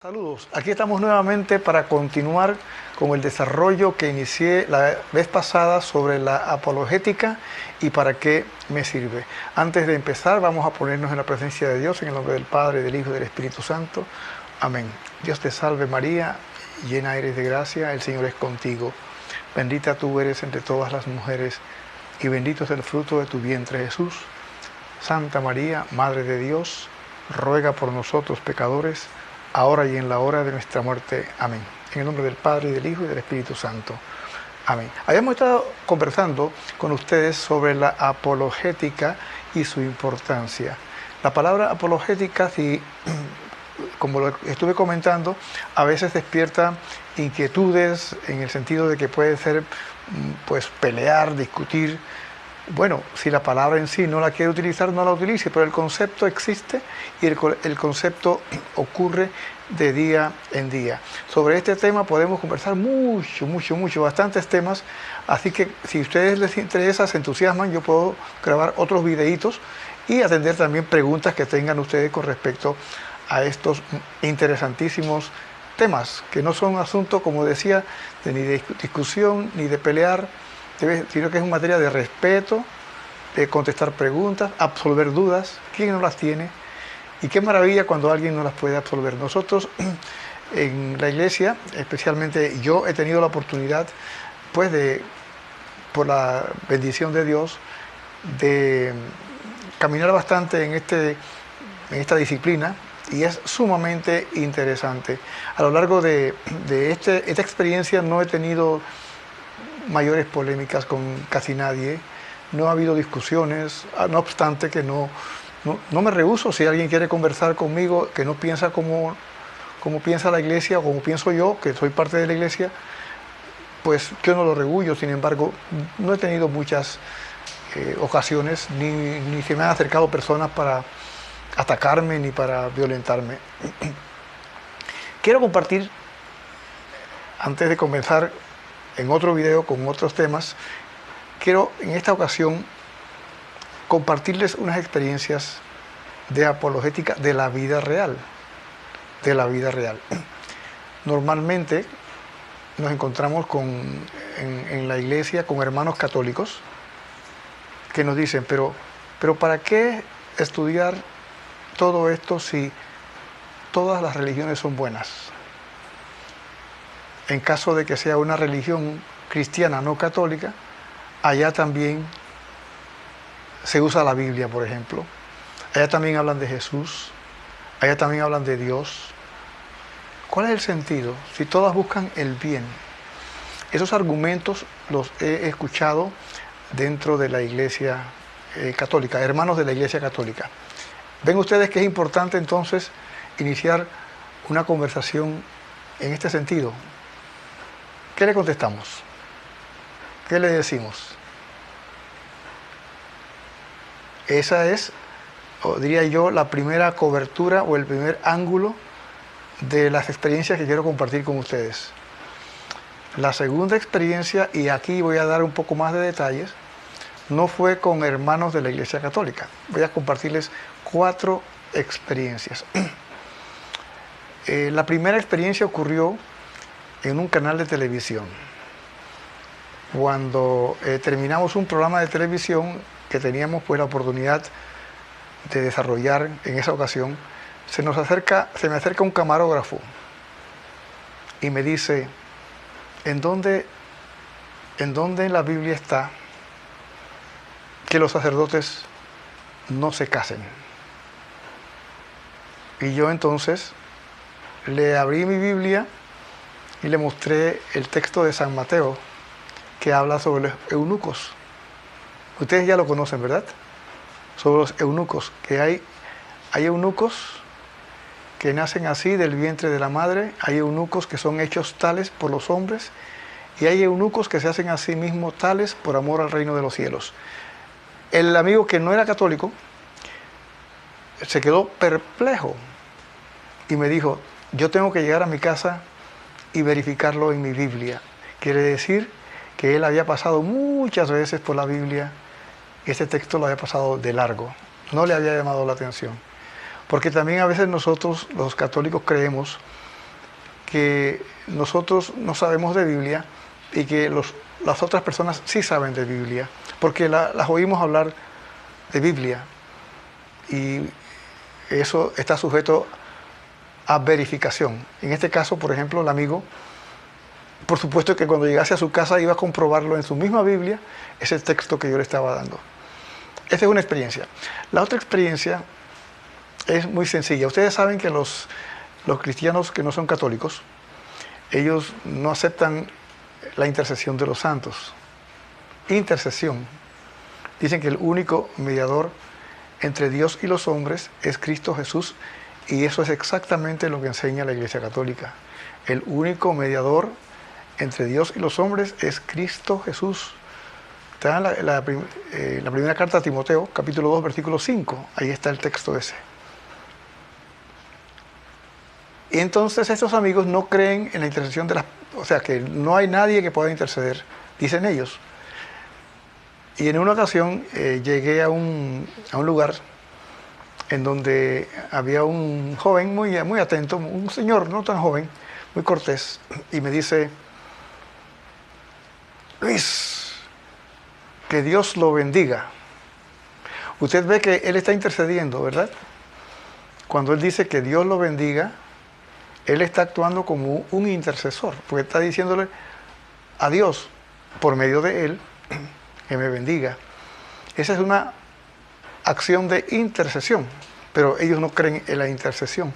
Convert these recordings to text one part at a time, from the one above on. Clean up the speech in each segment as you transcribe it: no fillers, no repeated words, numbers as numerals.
Saludos, aquí estamos nuevamente para continuar con el desarrollo que inicié la vez pasada sobre la apologética y para qué me sirve. Antes de empezar vamos a ponernos en la presencia de Dios en el nombre del Padre, del Hijo y del Espíritu Santo. Amén. Dios te salve María, llena eres de gracia, el Señor es contigo. Bendita tú eres entre todas las mujeres y bendito es el fruto de tu vientre Jesús. Santa María, Madre de Dios, ruega por nosotros pecadores, ahora y en la hora de nuestra muerte. Amén. En el nombre del Padre, y del Hijo, y del Espíritu Santo. Amén. Habíamos estado conversando con ustedes sobre la apologética y su importancia. La palabra apologética, como lo estuve comentando, a veces despierta inquietudes en el sentido de que puede ser, pues, pelear, discutir. Bueno, si la palabra en sí no la quiere utilizar, no la utilice, pero el concepto existe y el concepto ocurre de día en día. Sobre este tema podemos conversar mucho, bastantes temas, así que si a ustedes les interesa, se entusiasman, yo puedo grabar otros videitos y atender también preguntas que tengan ustedes con respecto a estos interesantísimos temas, que no son asuntos, como decía, ni de discusión ni de pelear, sino que es una materia de respeto, de contestar preguntas, absolver dudas. ¿Quién no las tiene? Y qué maravilla cuando alguien no las puede absolver. Nosotros en la iglesia, especialmente yo, he tenido la oportunidad, pues, por la bendición de Dios, de caminar bastante en esta disciplina, y es sumamente interesante. A lo largo de esta experiencia no he tenido mayores polémicas con casi nadie, no ha habido discusiones, no obstante que no me rehúso. Si alguien quiere conversar conmigo, que no piensa como piensa la iglesia o como pienso yo, que soy parte de la iglesia, pues yo no lo rehúyo. Sin embargo, no he tenido muchas ocasiones, ni se me han acercado personas para atacarme ni para violentarme. Quiero compartir, antes de comenzar en otro video con otros temas, quiero en esta ocasión compartirles unas experiencias de apologética de la vida real. Normalmente nos encontramos en la iglesia con hermanos católicos que nos dicen, pero ¿para qué estudiar todo esto si todas las religiones son buenas? En caso de que sea una religión cristiana no católica, allá también se usa la Biblia, por ejemplo. Allá también hablan de Jesús, allá también hablan de Dios. ¿Cuál es el sentido? Si todas buscan el bien. Esos argumentos los he escuchado dentro de la iglesia católica, hermanos de la iglesia católica. Ven ustedes que es importante entonces iniciar una conversación en este sentido. ¿Qué le contestamos? ¿Qué le decimos? Esa es, o diría yo, la primera cobertura o el primer ángulo de las experiencias que quiero compartir con ustedes. La segunda experiencia, y aquí voy a dar un poco más de detalles, no fue con hermanos de la Iglesia Católica. Voy a compartirles 4 experiencias. La primera experiencia ocurrió en un canal de televisión. Cuando terminamos un programa de televisión que teníamos, pues, la oportunidad de desarrollar en esa ocasión, se me acerca un camarógrafo y me dice, ¿en dónde en la Biblia está que los sacerdotes no se casen? Y yo entonces le abrí mi Biblia y le mostré el texto de San Mateo que habla sobre los eunucos. Ustedes ya lo conocen, ¿verdad? Sobre los eunucos, que hay eunucos que nacen así del vientre de la madre, hay eunucos que son hechos tales por los hombres, y hay eunucos que se hacen a sí mismos tales por amor al reino de los cielos. El amigo que no era católico se quedó perplejo y me dijo, yo tengo que llegar a mi casa y verificarlo en mi Biblia. Quiere decir que él había pasado muchas veces por la Biblia y este texto lo había pasado de largo, no le había llamado la atención. Porque también a veces nosotros, los católicos, creemos que nosotros no sabemos de Biblia y que las otras personas sí saben de Biblia, porque las oímos hablar de Biblia y eso está sujeto a verificación. En este caso, por ejemplo, el amigo, por supuesto que cuando llegase a su casa iba a comprobarlo en su misma Biblia, ese texto que yo le estaba dando. Esta es una experiencia. La otra experiencia es muy sencilla. Ustedes saben que los cristianos que no son católicos, ellos no aceptan la intercesión de los santos. Intercesión. Dicen que el único mediador entre Dios y los hombres es Cristo Jesús, y eso es exactamente lo que enseña la Iglesia Católica. El único mediador entre Dios y los hombres es Cristo Jesús. Está en la primera carta a Timoteo, capítulo 2, versículo 5. Ahí está el texto ese. Y entonces estos amigos no creen en la intercesión de las... O sea, que no hay nadie que pueda interceder, dicen ellos. Y en una ocasión llegué a un lugar en donde había un joven muy atento, un señor no tan joven, muy cortés, y me dice: Luis, que Dios lo bendiga. Usted ve que él está intercediendo, ¿verdad? Cuando él dice que Dios lo bendiga, él está actuando como un intercesor, porque está diciéndole a Dios, por medio de él, que me bendiga. Esa es una acción de intercesión, pero ellos no creen en la intercesión.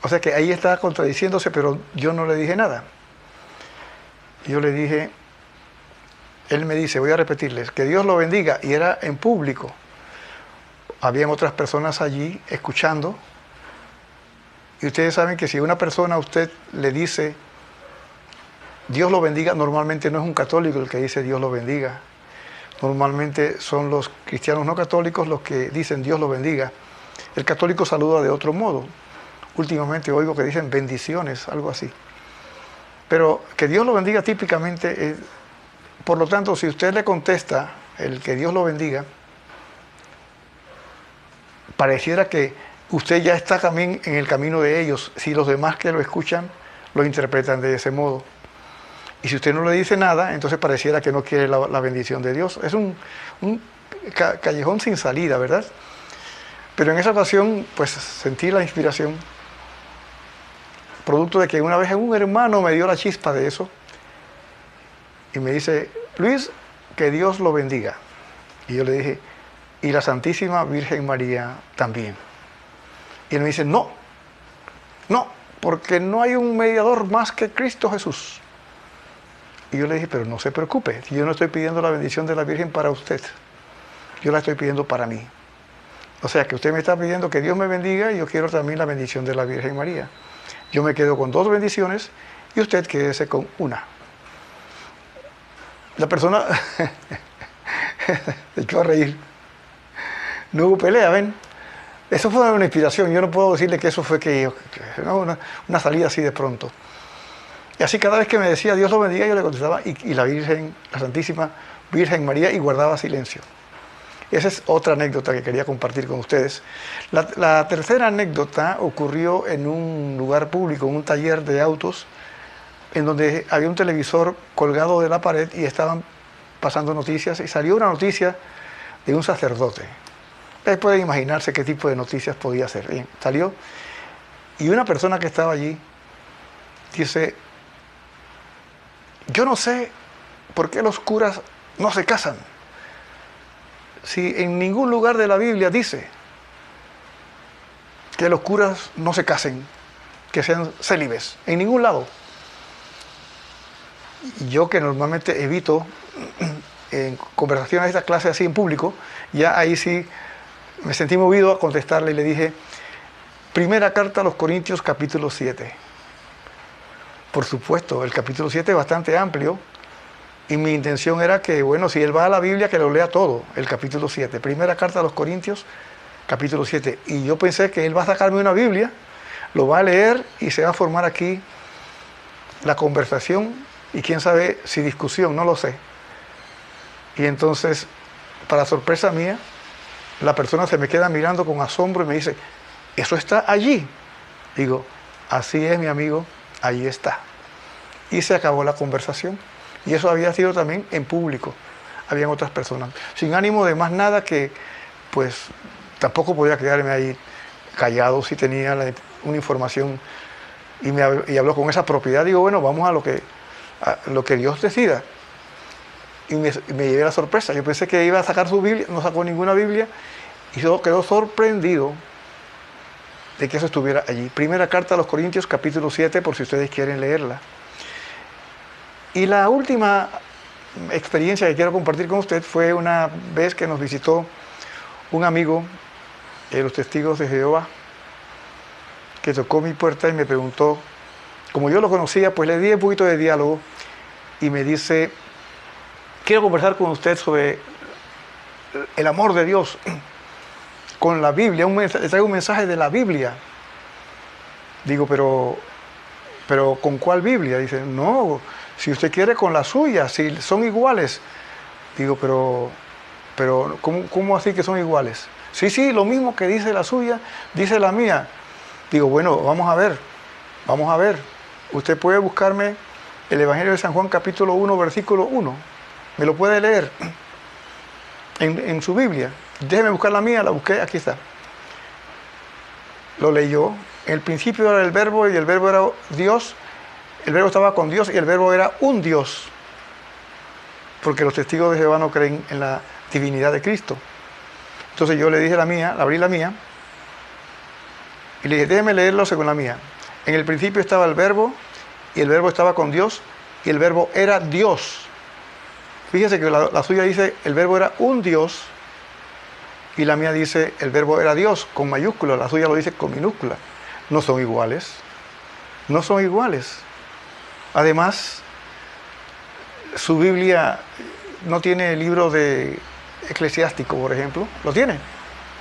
O sea que ahí está contradiciéndose, pero yo no le dije nada. Yo le dije, él me dice, voy a repetirles, que Dios lo bendiga, y era en público. Habían otras personas allí escuchando, y ustedes saben que si una persona a usted le dice Dios lo bendiga, normalmente no es un católico el que dice Dios lo bendiga. Normalmente son los cristianos no católicos los que dicen Dios lo bendiga. El católico saluda de otro modo. Últimamente oigo que dicen bendiciones, algo así. Pero que Dios lo bendiga típicamente, por lo tanto, si usted le contesta el que Dios lo bendiga, pareciera que usted ya está también en el camino de ellos, si los demás que lo escuchan lo interpretan de ese modo. Y si usted no le dice nada, entonces pareciera que no quiere la bendición de Dios. Es un callejón sin salida, ¿verdad? Pero en esa ocasión, pues sentí la inspiración, producto de que una vez un hermano me dio la chispa de eso, y me dice, Luis, que Dios lo bendiga. Y yo le dije, y la Santísima Virgen María también. Y él me dice, no, porque no hay un mediador más que Cristo Jesús. Y yo le dije, pero no se preocupe, yo no estoy pidiendo la bendición de la Virgen para usted, yo la estoy pidiendo para mí. O sea, que usted me está pidiendo que Dios me bendiga, y yo quiero también la bendición de la Virgen María. Yo me quedo con 2 bendiciones y usted quédese con una. La persona se echó a reír. No hubo pelea, ¿ven? Eso fue una inspiración. Yo no puedo decirle que eso fue una salida así de pronto. Y así cada vez que me decía Dios lo bendiga, yo le contestaba y la Virgen, la Santísima Virgen María, y guardaba silencio. Esa es otra anécdota que quería compartir con ustedes. La tercera anécdota ocurrió en un lugar público, en un taller de autos, en donde había un televisor colgado de la pared y estaban pasando noticias, y salió una noticia de un sacerdote. Ustedes pueden imaginarse qué tipo de noticias podía ser. Bien, salió, y una persona que estaba allí dice, yo no sé por qué los curas no se casan, si en ningún lugar de la Biblia dice que los curas no se casen, que sean célibes, en ningún lado. Yo, que normalmente evito en conversaciones de esta clase así en público, ya ahí sí me sentí movido a contestarle, y le dije, primera carta a los Corintios, capítulo 7. Por supuesto, el capítulo 7 es bastante amplio, y mi intención era que, bueno, si él va a la Biblia, que lo lea todo, el capítulo 7. Primera carta a los Corintios, capítulo 7. Y yo pensé que él va a sacarme una Biblia, lo va a leer, y se va a formar aquí la conversación, y quién sabe si discusión, no lo sé. Y entonces, para sorpresa mía, la persona se me queda mirando con asombro y me dice, ¿eso está allí? Digo, Así es, mi amigo, ahí está. Y se acabó la conversación. Y eso había sido también en público. Habían otras personas. Sin ánimo de más nada que, pues, tampoco podía quedarme ahí callado si tenía una información y habló con esa propiedad. Digo, bueno, vamos a lo que Dios decida. Y me llevé la sorpresa. Yo pensé que iba a sacar su Biblia, no sacó ninguna Biblia y quedó sorprendido de que eso estuviera allí. Primera carta a los Corintios, capítulo 7, por si ustedes quieren leerla. Y la última experiencia que quiero compartir con usted fue una vez que nos visitó un amigo de los Testigos de Jehová, que tocó mi puerta y me preguntó, como yo lo conocía, pues le di un poquito de diálogo y me dice, quiero conversar con usted sobre el amor de Dios con la Biblia, le traigo un mensaje de la Biblia. Digo, pero ¿con cuál Biblia? Dice, no, si usted quiere con la suya, si son iguales. Digo, pero ¿cómo así que son iguales? Sí, lo mismo que dice la suya, dice la mía. Digo, bueno, vamos a ver. Usted puede buscarme el Evangelio de San Juan, capítulo 1, versículo 1. ¿Me lo puede leer en su Biblia? Déjeme buscar la mía, la busqué, aquí está. Lo leyó. En el principio era el verbo y el verbo era Dios. El verbo estaba con Dios y el verbo era un Dios. Porque los testigos de Jehová no creen en la divinidad de Cristo. Entonces yo le dije la mía, abrí la mía y le dije, déjeme leerlo según la mía. En el principio estaba el verbo y el verbo estaba con Dios y el verbo era Dios. Fíjese que la suya dice el verbo era un Dios y la mía dice el verbo era Dios con mayúscula, la suya lo dice con minúscula. No son iguales. No son iguales. Además, su Biblia no tiene el libro de Eclesiástico, por ejemplo. ¿Lo tiene?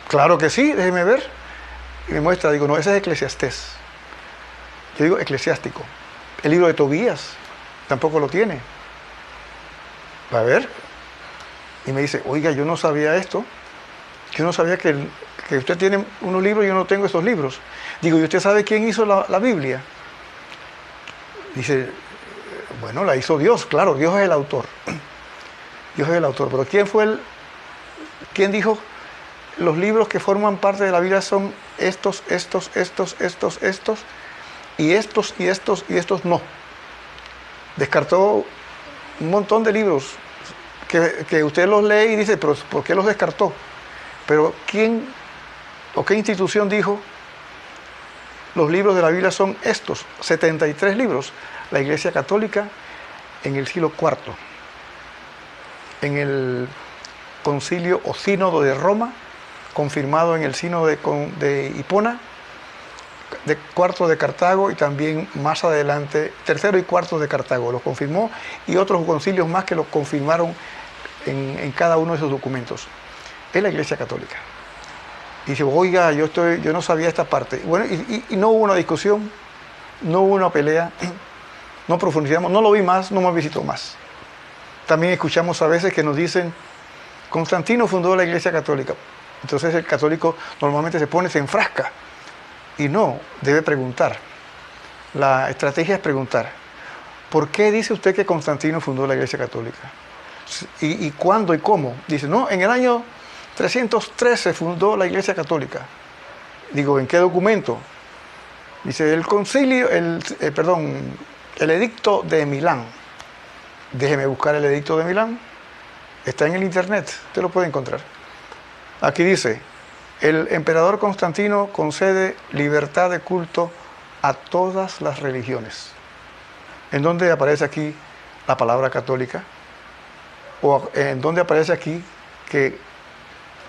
Claro que sí, déjeme ver. Y me muestra, digo, no, ese es Eclesiastés. Yo digo Eclesiástico. El libro de Tobías tampoco lo tiene. A ver. Y me dice, oiga, yo no sabía esto. Yo no sabía que usted tiene unos libros y yo no tengo esos libros. Digo, ¿y usted sabe quién hizo la Biblia? Dice, bueno, la hizo Dios, claro, Dios es el autor. Dios es el autor. Pero ¿quién dijo los libros que forman parte de la Biblia son estos, y estos no? Descartó un montón de libros que usted los lee y dice, pero ¿por qué los descartó? Pero ¿quién o qué institución dijo los libros de la Biblia son estos? 73 libros. La Iglesia Católica en el siglo IV, en el concilio o sínodo de Roma, confirmado en el sínodo de Hipona, cuarto de Cartago y también más adelante, tercero y cuarto de Cartago, lo confirmó y otros concilios más que lo confirmaron en cada uno de esos documentos. Es la Iglesia Católica. Y dice, oiga, yo no sabía esta parte. Bueno, y no hubo una discusión, no hubo una pelea, no profundizamos, no lo vi más, no me visitó más. También escuchamos a veces que nos dicen, Constantino fundó la Iglesia Católica. Entonces el católico normalmente se enfrasca. Y no, debe preguntar. La estrategia es preguntar, ¿por qué dice usted que Constantino fundó la Iglesia Católica? ¿Y cuándo y cómo? Dice, no, en el año 313 fundó la Iglesia Católica. Digo, ¿en qué documento? Dice, el edicto de Milán. Déjeme buscar el edicto de Milán. Está en el internet, usted lo puede encontrar. Aquí dice, el emperador Constantino concede libertad de culto a todas las religiones. ¿En dónde aparece aquí la palabra católica? ¿O en dónde aparece aquí que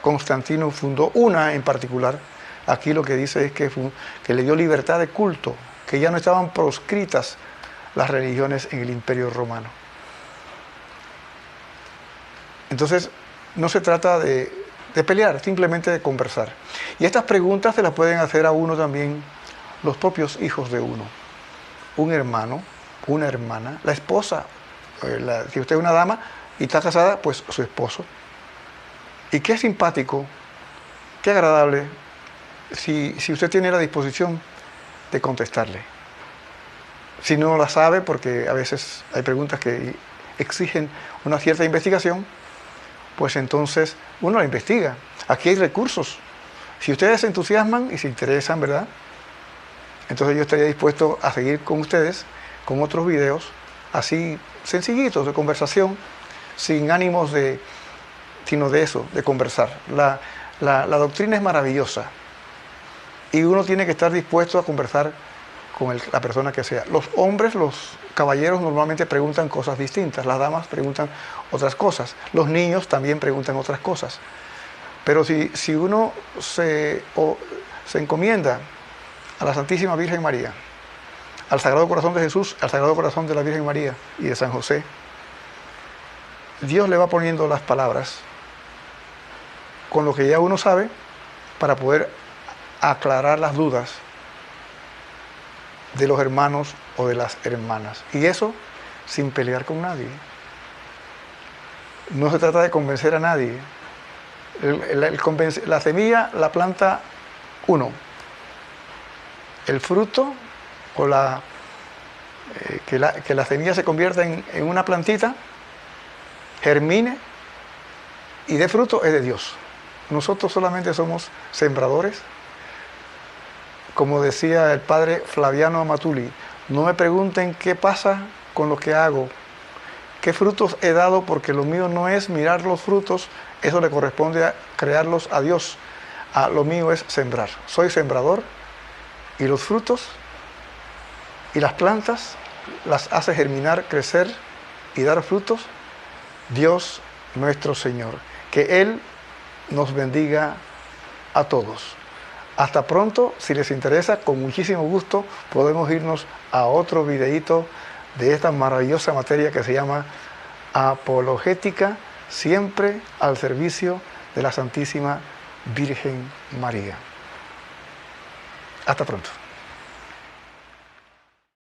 Constantino fundó una en particular? Aquí lo que dice es que le dio libertad de culto, que ya no estaban proscritas las religiones en el Imperio Romano. Entonces, no se trata de pelear, simplemente de conversar. Y estas preguntas se las pueden hacer a uno también los propios hijos de uno. Un hermano, una hermana, la esposa, si usted es una dama y está casada, pues su esposo. Y qué simpático, qué agradable, si usted tiene la disposición de contestarle. Si no la sabe, porque a veces hay preguntas que exigen una cierta investigación, pues entonces uno la investiga. Aquí hay recursos. Si ustedes se entusiasman y se interesan, ¿verdad? Entonces yo estaría dispuesto a seguir con ustedes, con otros videos, así sencillitos, de conversación, sin ánimos de, sino de eso, de conversar. La doctrina es maravillosa y uno tiene que estar dispuesto a conversar con la persona que sea. Los hombres, los caballeros normalmente preguntan cosas distintas, las damas preguntan otras cosas, los niños también preguntan otras cosas. Pero si uno se encomienda a la Santísima Virgen María, al Sagrado Corazón de Jesús, al Sagrado Corazón de la Virgen María y de San José, Dios le va poniendo las palabras con lo que ya uno sabe para poder aclarar las dudas de los hermanos o de las hermanas. Y eso sin pelear con nadie. No se trata de convencer a nadie. La semilla la planta uno. El fruto o que la semilla se convierta en una plantita, germine y dé fruto, es de Dios. Nosotros solamente somos sembradores. Como decía el padre Flaviano Amatuli, no me pregunten qué pasa con lo que hago, qué frutos he dado, porque lo mío no es mirar los frutos, eso le corresponde a crearlos a Dios. Lo mío es sembrar. Soy sembrador y los frutos y las plantas las hace germinar, crecer y dar frutos Dios nuestro Señor. Que Él nos bendiga a todos. Hasta pronto. Si les interesa, con muchísimo gusto podemos irnos a otro videíto de esta maravillosa materia que se llama apologética, siempre al servicio de la Santísima Virgen María. Hasta pronto.